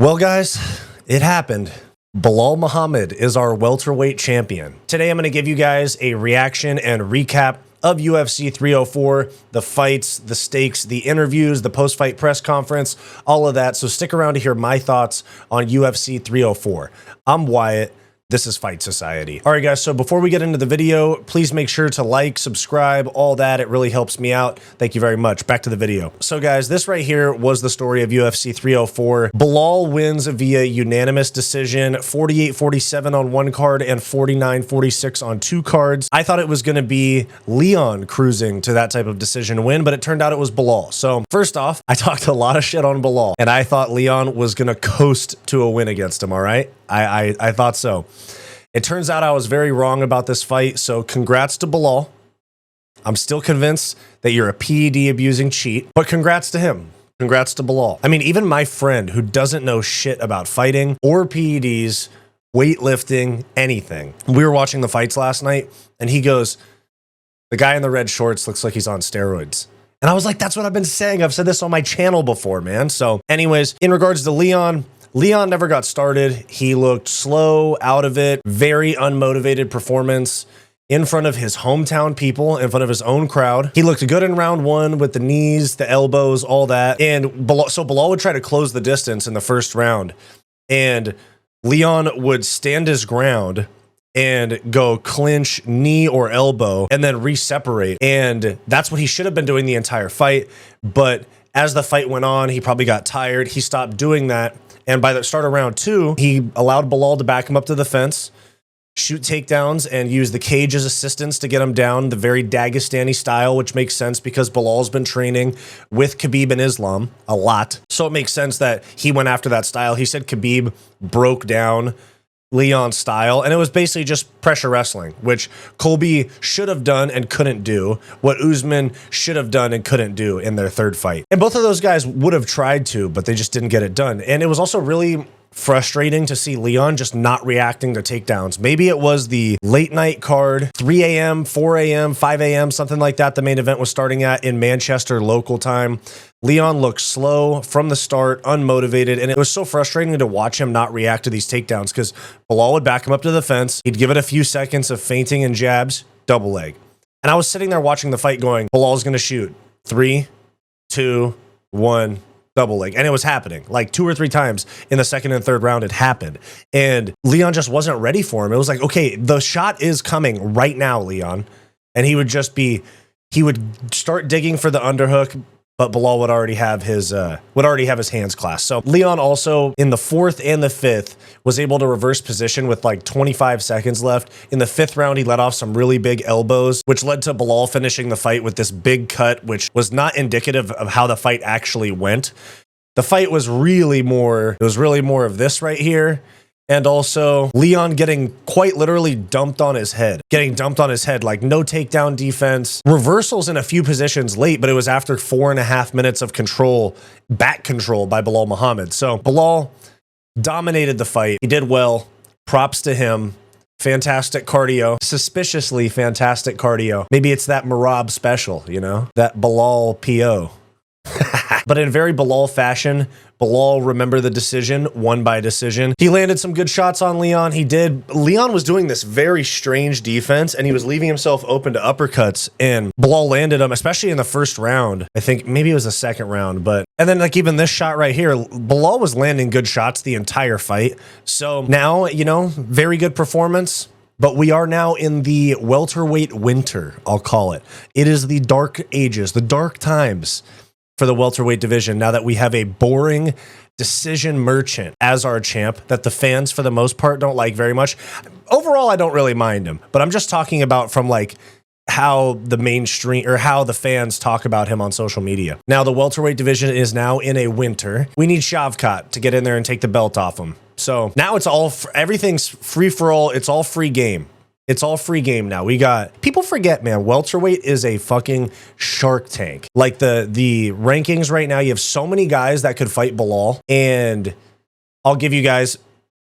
Well, guys, it happened. Belal Muhammad is our welterweight champion. Today, I'm going to give you guys a reaction and recap of UFC 304, the fights, the stakes, the interviews, the post-fight press conference, all of that. So stick around to hear my thoughts on UFC 304. I'm Wyatt. This is Fight Society. All right, guys, so before we get into the video, please make sure to like, subscribe, all that. It really helps me out. Thank you very much. Back to the video. So, guys, this right here was the story of UFC 304. Belal wins via unanimous decision, 48-47 on one card and 49-46 on two cards. I thought it was going to be Leon cruising to that type of decision win, but it turned out it was Belal. So, first off, I talked a lot of shit on Belal, and I thought Leon was going to coast to a win against him, all right? I thought so. It turns out I was very wrong about this fight, so congrats to Belal. I'm still convinced that you're a PED abusing cheat, but congrats to him. Congrats to Belal. I mean, even my friend who doesn't know shit about fighting or PEDs, weightlifting, anything. We were watching the fights last night, and he goes, the guy in the red shorts looks like he's on steroids. And I was like, that's what I've been saying. I've said this on my channel before, man. So anyways, in regards to Leon never got started. He looked slow, out of it, very unmotivated performance in front of his hometown people, in front of his own crowd. He looked good in round one with the knees, the elbows, all that. And Belal would try to close the distance in the first round. And Leon would stand his ground and go clinch knee or elbow and then re-separate. And that's what he should have been doing the entire fight. But as the fight went on, he probably got tired. He stopped doing that. And by the start of round two, he allowed Belal to back him up to the fence, shoot takedowns, and use the cage as assistance to get him down the very Dagestani style, which makes sense because Belal's been training with Khabib and Islam a lot. So it makes sense that he went after that style. He said Khabib broke down Leon's style, and it was basically just pressure wrestling, which Colby should have done and couldn't do, what Usman should have done and couldn't do in their third fight. And both of those guys would have tried to, but they just didn't get it done. And it was also really frustrating to see Leon just not reacting to takedowns. Maybe it was the late night card, 3 a.m., 4 a.m., 5 a.m., something like that. The main event was starting at in Manchester local time. Leon looked slow from the start, unmotivated, and it was so frustrating to watch him not react to these takedowns because Belal would back him up to the fence. He'd give it a few seconds of feinting and jabs, double leg. And I was sitting there watching the fight going, Belal's going to shoot. 3, 2, 1, double leg. And it was happening like 2 or 3 times in the second and third round. It happened. And Leon just wasn't ready for him. It was like, okay, the shot is coming right now, Leon. And he would start digging for the underhook, but Belal would already have his hands clasped. So Leon also in the fourth and the fifth was able to reverse position with like 25 seconds left. In the fifth round, he let off some really big elbows, which led to Belal finishing the fight with this big cut, which was not indicative of how the fight actually went. The fight was really more of this right here. And also Leon getting quite literally dumped on his head. Like no takedown defense. Reversals in a few positions late, but it was after 4.5 minutes of control, back control by Belal Muhammad. So Belal dominated the fight. He did well. Props to him. Fantastic cardio. Suspiciously fantastic cardio. Maybe it's that Marab special, you know? That Belal PO. But in very Belal fashion, Belal, remember the decision, won by decision. He landed some good shots on Leon. He did. Leon was doing this very strange defense, and he was leaving himself open to uppercuts, and Belal landed them, especially in the first round. I think maybe it was the second round, and then like even this shot right here, Belal was landing good shots the entire fight. So now, you know, very good performance. But we are now in the welterweight winter, I'll call it. It is the dark ages, the dark times for the welterweight division, now that we have a boring decision merchant as our champ that the fans for the most part don't like very much. Overall, I don't really mind him, but I'm just talking about from like how the mainstream or how the fans talk about him on social media. Now the welterweight division is now in a winter. We need Shavkat to get in there and take the belt off him. So now it's all, everything's free for all. It's all free game. It's all free game now. We got, people forget, man, welterweight is a fucking Shark Tank. Like the rankings right now, you have so many guys that could fight Belal, and I'll give you guys,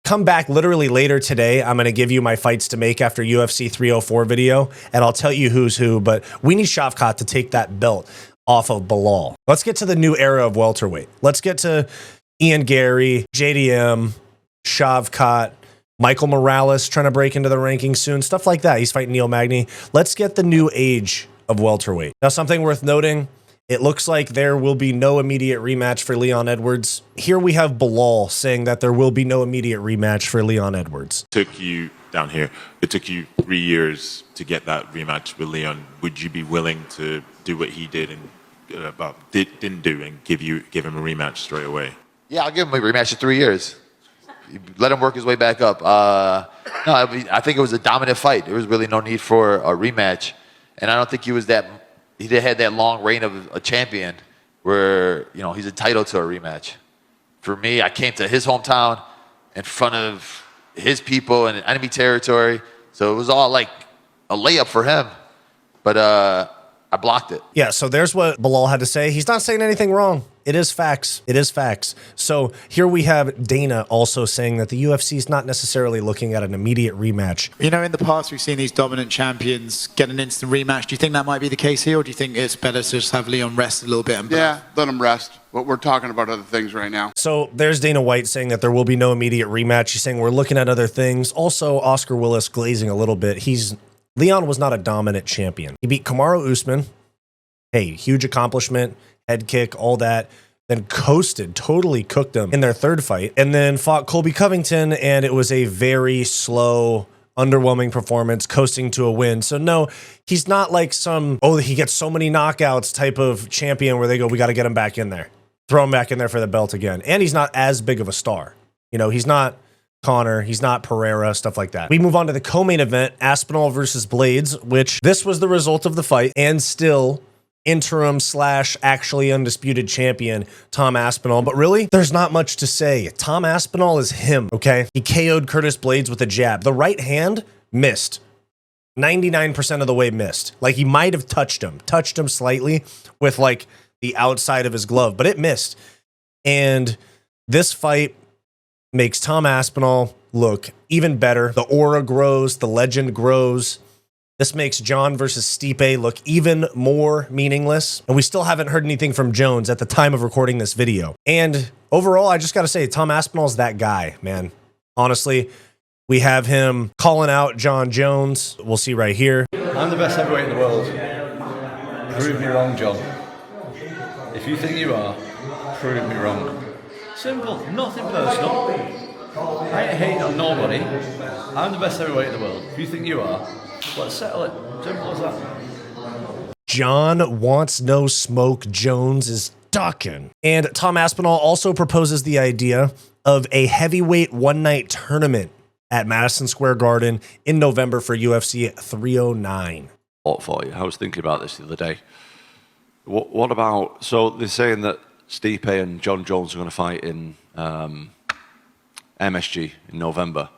come back literally later today. I'm going to give you my fights to make after UFC 304 video, and I'll tell you who's who, but we need Shavkat to take that belt off of Belal. Let's get to the new era of welterweight. Let's get to Ian Gary, JDM, Shavkat, Michael Morales trying to break into the rankings soon, stuff like that. He's fighting Neil Magny. Let's get the new age of welterweight. Now, something worth noting, it looks like there will be no immediate rematch for Leon Edwards. Here we have Belal saying that there will be no immediate rematch for Leon Edwards. Took you down here. It took you 3 years to get that rematch with Leon. Would you be willing to do what he did and didn't do and give him a rematch straight away? Yeah, I'll give him a rematch in 3 years. Let him work his way back up. No, I think it was a dominant fight. There was really no need for a rematch, and I don't think he had that long reign of a champion where he's entitled to a rematch. For me, I came to his hometown in front of his people in enemy territory, so it was all like a layup for him. But I blocked it. Yeah, so there's what Belal had to say. He's not saying anything wrong. It is facts. It is facts. So here we have Dana also saying that the UFC is not necessarily looking at an immediate rematch. In the past, we've seen these dominant champions get an instant rematch. Do you think that might be the case here, or do you think it's better to just have Leon rest a little bit? Yeah, let him rest. But we're talking about other things right now. So there's Dana White saying that there will be no immediate rematch. He's saying we're looking at other things. Also, Oscar Willis glazing a little bit. Leon was not a dominant champion. He beat Kamaru Usman. Hey, huge accomplishment, head kick, all that. Then coasted, totally cooked him in their third fight. And then fought Colby Covington, and it was a very slow, underwhelming performance, coasting to a win. So no, he's not like he gets so many knockouts type of champion where they go, we got to get him back in there. Throw him back in there for the belt again. And he's not as big of a star. He's not Connor, he's not Pereira, stuff like that. We move on to the co-main event, Aspinall versus Blaydes, which this was the result of the fight, and still interim / actually undisputed champion Tom Aspinall. But really, there's not much to say. Tom Aspinall is him, okay? He KO'd Curtis Blaydes with a jab. The right hand missed. 99% of the way missed. Like, he might have touched him slightly with like the outside of his glove, but it missed. And this fight makes Tom Aspinall look even better. The aura grows, the legend grows. This makes Jon versus Stipe look even more meaningless. And we still haven't heard anything from Jones at the time of recording this video. And overall, I just got to say, Tom Aspinall's that guy, man. Honestly, we have him calling out Jon Jones. We'll see right here. I'm the best heavyweight in the world. Prove me wrong, Jon. If you think you are, prove me wrong. Simple, nothing personal. I ain't hating on nobody. I'm the best heavyweight in the world. If you think you are, let's settle it. Simple as that. Jon wants no smoke. Jones is ducking. And Tom Aspinall also proposes the idea of a heavyweight one-night tournament at Madison Square Garden in November for UFC 309. What for you? I was thinking about this the other day. What about, so they're saying that Stipe and Jon Jones are going to fight in MSG in November.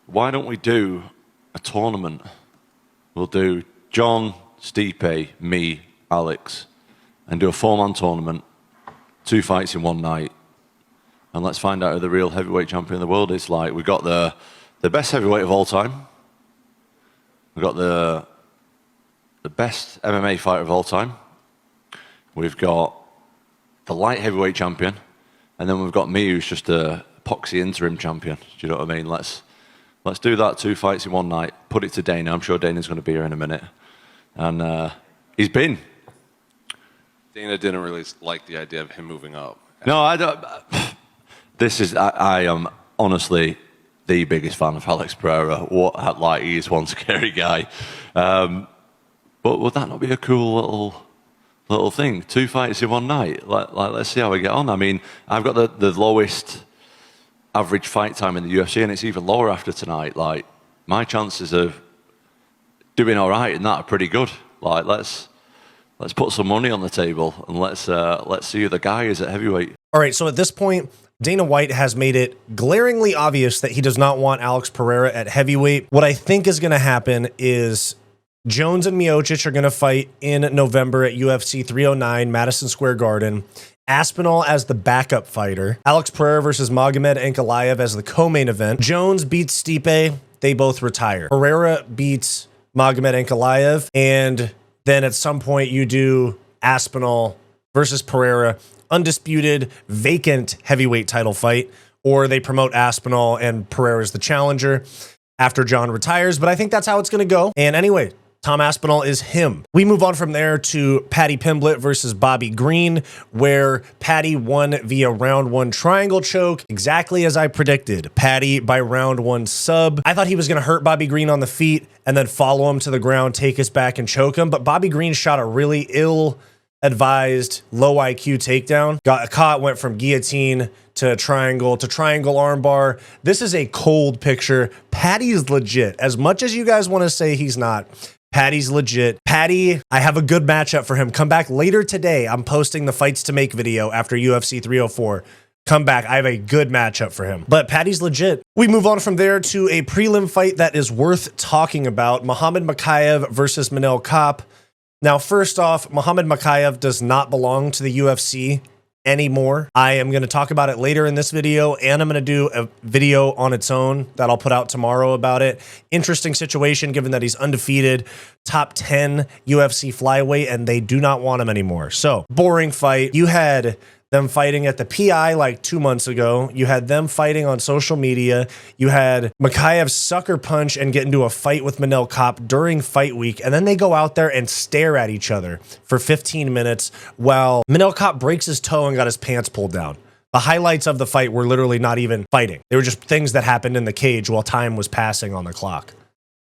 Why don't we do a tournament? We'll do Jon, Stipe, me, Alex, and do a 4-man tournament, 2 fights in one night, and let's find out who the real heavyweight champion of the world is. Like, we've got the best heavyweight of all time. We've got the best MMA fighter of all time. We've got the light heavyweight champion, and then we've got me, who's just a epoxy interim champion. Do you know what I mean? Let's do that, 2 fights in one night. Put it to Dana. I'm sure Dana's going to be here in a minute. And he's been. Dana didn't really like the idea of him moving up. No, I don't. I am honestly the biggest fan of Alex Pereira. Like, he is one scary guy. But would that not be a cool little thing? 2 fights in one night. Like, let's see how we get on. I mean, I've got the lowest average fight time in the UFC, and it's even lower after tonight. Like, my chances of doing all right in that are pretty good. Like, let's put some money on the table, and let's see who the guy is at heavyweight. All right, so at this point, Dana White has made it glaringly obvious that he does not want Alex Pereira at heavyweight. What I think is going to happen is Jones and Miocic are going to fight in November at UFC 309, Madison Square Garden. Aspinall as the backup fighter. Alex Pereira versus Magomed Ankalaev as the co-main event. Jones beats Stipe. They both retire. Pereira beats Magomed Ankalaev. And then at some point you do Aspinall versus Pereira undisputed, vacant heavyweight title fight, or they promote Aspinall and Pereira's the challenger after Jon retires. But I think that's how it's going to go. And anyway, Tom Aspinall is him. We move on from there to Paddy Pimblett versus Bobby Green, where Paddy won via round 1 triangle choke, exactly as I predicted. Paddy by round 1 sub. I thought he was going to hurt Bobby Green on the feet and then follow him to the ground, take his back, and choke him. But Bobby Green shot a really ill-advised, low IQ takedown. Got caught, went from guillotine to triangle armbar. This is a cold picture. Paddy's legit. As much as you guys want to say he's not, Paddy's legit. Paddy, I have a good matchup for him. Come back later today. I'm posting the fights to make video after UFC 304. Come back. I have a good matchup for him. But Paddy's legit. We move on from there to a prelim fight that is worth talking about. Muhammad Mokaev versus Manel Kape. Now, first off, Muhammad Mokaev does not belong to the UFC anymore. I am going to talk about it later in this video, and I'm going to do a video on its own that I'll put out tomorrow about it. Interesting situation given that he's undefeated, top 10 UFC flyweight, and they do not want him anymore. So, boring fight. You had them fighting at the PI like 2 months ago. You had them fighting on social media. You had Mokaev sucker punch and get into a fight with Manel Kape during fight week. And then they go out there and stare at each other for 15 minutes while Manel Kape breaks his toe and got his pants pulled down. The highlights of the fight were literally not even fighting. They were just things that happened in the cage while time was passing on the clock.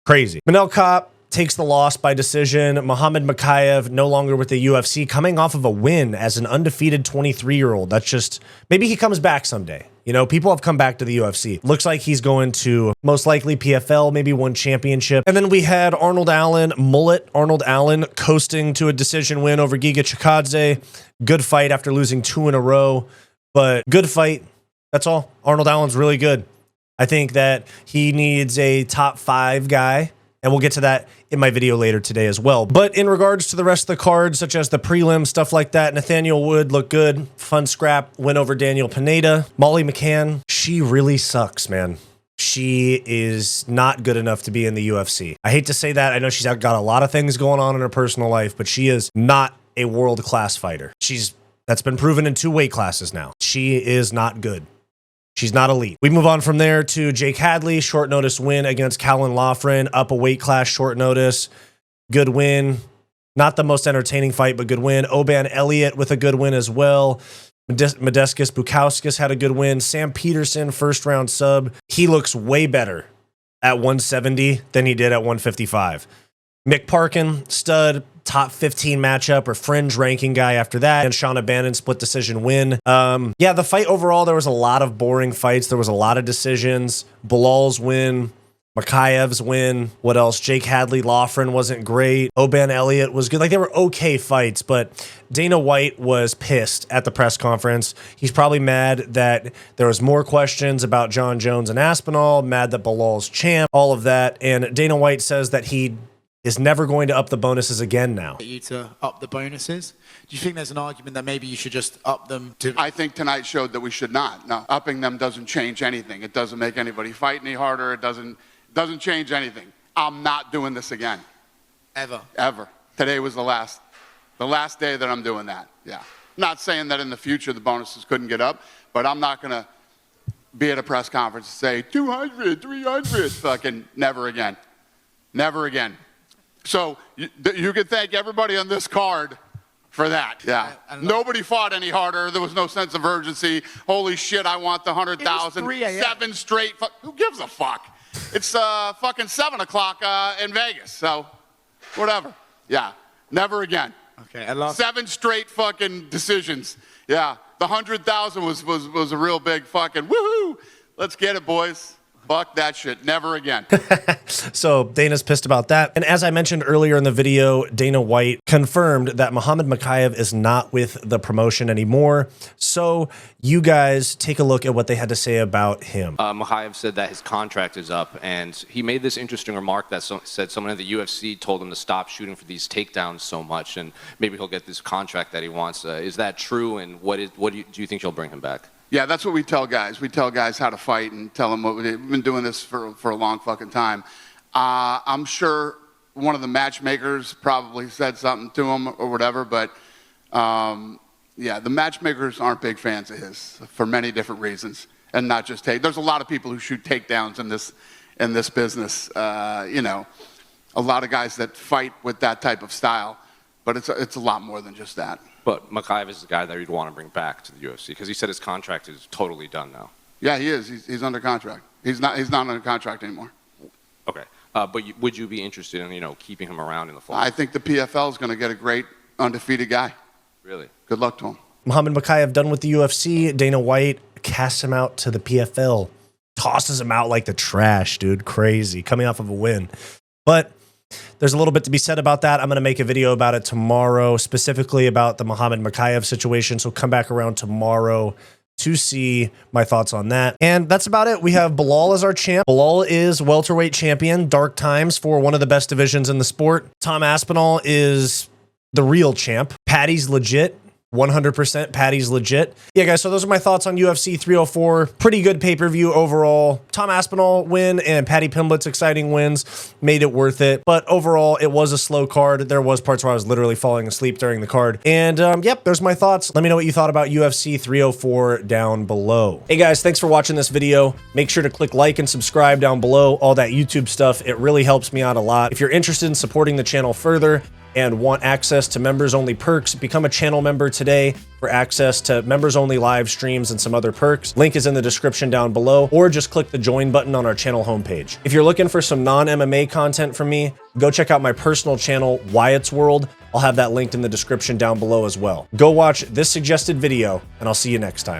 Crazy. Manel Kape takes the loss by decision. Muhammad Mokaev no longer with the UFC, coming off of a win as an undefeated 23-year-old. That's just, maybe he comes back someday. You know, people have come back to the UFC. Looks like he's going to most likely PFL, maybe one championship. And then we had Arnold Allen coasting to a decision win over Giga Chikadze. Good fight after losing 2 in a row, but good fight. That's all. Arnold Allen's really good. I think that he needs a top 5 guy, and we'll get to that in my video later today as well. But in regards to the rest of the cards, such as the prelim, stuff like that, Nathaniel Wood looked good. Fun scrap, win over Daniel Pineda. Molly McCann, she really sucks, man. She is not good enough to be in the UFC. I hate to say that. I know she's got a lot of things going on in her personal life, but she is not a world-class fighter. That's been proven in 2 weight classes now. She is not good. She's not elite. We move on from there to Jake Hadley, short notice win against Callan Loughran, up a weight class, short notice. Good win. Not the most entertaining fight, but good win. Oban Elliott with a good win as well. Modestus Bukauskas had a good win. Sam Peterson, first round sub. He looks way better at 170 than he did at 155. Mick Parkin, stud, top 15 matchup or fringe ranking guy after that. And Shauna Bannon, split decision win. Yeah, the fight overall, there was a lot of boring fights. There was a lot of decisions. Belal's win. Mokaev's win. What else? Jake Hadley, Loughran wasn't great. Oban Elliott was good. Like, they were okay fights, but Dana White was pissed at the press conference. He's probably mad that there was more questions about Jon Jones and Aspinall, mad that Belal's champ, all of that. And Dana White says that he is never going to up the bonuses again now. You to up the bonuses? Do you think there's an argument that maybe you should just up them to... I think tonight showed that we should not. No, upping them doesn't change anything. It doesn't make anybody fight any harder. It doesn't change anything. I'm not doing this again. Ever. Today was the last day that I'm doing that. Yeah. Not saying that in the future the bonuses couldn't get up, but I'm not going to be at a press conference and say 200, 300, fucking never again. Never again. So you can thank everybody on this card for that. Yeah. Nobody fought any harder. There was no sense of urgency. Holy shit, I want the 100,000. 7 straight. Who gives a fuck? It's fucking 7 o'clock in Vegas. So whatever. Yeah. Never again. Okay. I love 7 straight fucking decisions. Yeah. The 100,000 was a real big fucking woohoo. Let's get it, boys. Fuck that shit. Never again. So Dana's pissed about that. And as I mentioned earlier in the video, Dana White confirmed that Muhammad Mokaev is not with the promotion anymore. So you guys take a look at what they had to say about him. Mokaev said that his contract is up, and he made this interesting remark that said someone at the UFC told him to stop shooting for these takedowns so much, and maybe he'll get this contract that he wants. Is that true, and do you think you'll bring him back? Yeah, that's what we tell guys. We tell guys how to fight and tell them we've been doing this for a long fucking time. I'm sure one of the matchmakers probably said something to him or whatever, but Yeah, the matchmakers aren't big fans of his for many different reasons, and not just There's a lot of people who shoot takedowns in this business. You know, a lot of guys that fight with that type of style, but it's a lot more than just that. But Mokaev is the guy that you'd want to bring back to the UFC because he said his contract is totally done now. Yeah, he is. He's under contract. He's not under contract anymore. Okay, but would you be interested in keeping him around in the fold? I think the PFL is going to get a great undefeated guy. Really? Good luck to him. Muhammad Mokaev done with the UFC. Dana White casts him out to the PFL. Tosses him out like the trash, dude. Crazy. Coming off of a win. But there's a little bit to be said about that. I'm going to make a video about it tomorrow, specifically about the Muhammad Mokaev situation. So come back around tomorrow to see my thoughts on that. And that's about it. We have Belal as our champ. Belal is welterweight champion, dark times for one of the best divisions in the sport. Tom Aspinall is the real champ. Paddy's legit. 100% Paddy's legit. Yeah, guys, so those are my thoughts on UFC 304. Pretty good pay-per-view overall. Tom Aspinall win and Paddy Pimblett's exciting wins made it worth it. But overall, it was a slow card. There was parts where I was literally falling asleep during the card. And yep, there's my thoughts. Let me know what you thought about UFC 304 down below. Hey guys, thanks for watching this video. Make sure to click like and subscribe down below, all that YouTube stuff. It really helps me out a lot. If you're interested in supporting the channel further, and want access to members-only perks, become a channel member today for access to members-only live streams and some other perks. Link is in the description down below, or just click the join button on our channel homepage. If you're looking for some non-MMA content from me, go check out my personal channel, Wyatt's World. I'll have that linked in the description down below as well. Go watch this suggested video, and I'll see you next time.